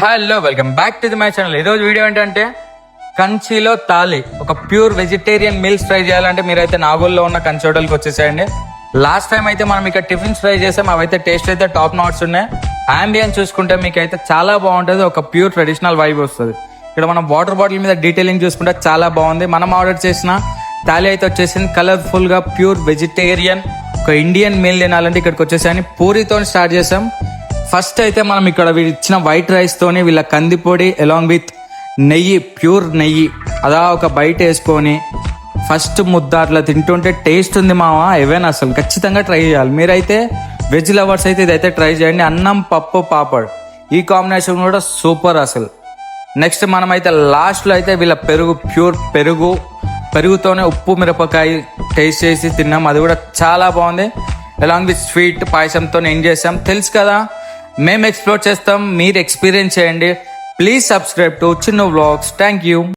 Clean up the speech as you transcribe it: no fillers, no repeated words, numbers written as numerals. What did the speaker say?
Hello welcome back to the my channel. ఈరోజు video ఏంటంటే కంచిలో తాలి, ఒక ప్యూర్ వెజిటేరియన్ మీల్స్ ట్రై చేయాలంటే మీరైతే నాగోల్లో ఉన్న కంచి హోటల్కి వచ్చేసేయండి. లాస్ట్ టైం అయితే మనం ఇక్కడ టిఫిన్స్ ట్రై చేసాం, అవైతే టేస్ట్ అయితే టాప్ నాట్స్ ఉన్నాయి. ఆంబియన్స్ చూసుకుంటే మీకు అయితే చాలా బాగుంటుంది, ఒక ప్యూర్ ట్రెడిషనల్ వైబ్ వస్తుంది. ఇక్కడ మనం వాటర్ బాటిల్ మీద డీటెయిలింగ్ చూసుకుంటే చాలా బాగుంది. మనం ఆర్డర్ చేసిన తాలి అయితే వచ్చేసింది కలర్ఫుల్ గా ప్యూర్ వెజిటేరియన్, ఒక ఇండియన్ మీల్ తినాలంటే ఇక్కడికి వచ్చేసాయని పూరితో స్టార్ట్ చేసాం. ఫస్ట్ అయితే మనం ఇక్కడ ఇచ్చిన వైట్ రైస్ తోని వీళ్ళ కందిపొడి అలాంగ్ విత్ నెయ్యి, ప్యూర్ నెయ్యి అలా ఒక బయట వేసుకొని ఫస్ట్ ముద్ద అట్లా తింటుంటే టేస్ట్ ఉంది మావా, ఏవైనా అసలు ఖచ్చితంగా ట్రై చేయాలి. మీరైతే వెజ్ లవర్స్ అయితే ఇదైతే ట్రై చేయండి. అన్నం పప్పు పాపడ్ ఈ కాంబినేషన్ కూడా సూపర్ అసలు. నెక్స్ట్ మనమైతే లాస్ట్లో అయితే వీళ్ళ పెరుగు, ప్యూర్ పెరుగుతోనే ఉప్పు మిరపకాయ టేస్ట్ చేసి తిన్నాం, అది కూడా చాలా బాగుంది. అలాంగ్ విత్ స్వీట్ పాయసంతో ఎండ్ చేసాం. తెలుసు కదా మేము ఎక్స్ప్లోర్ చేస్తాం, మీరు ఎక్స్పీరియన్స్ చేయండి. Please subscribe to Chinnu vlogs. Thank you.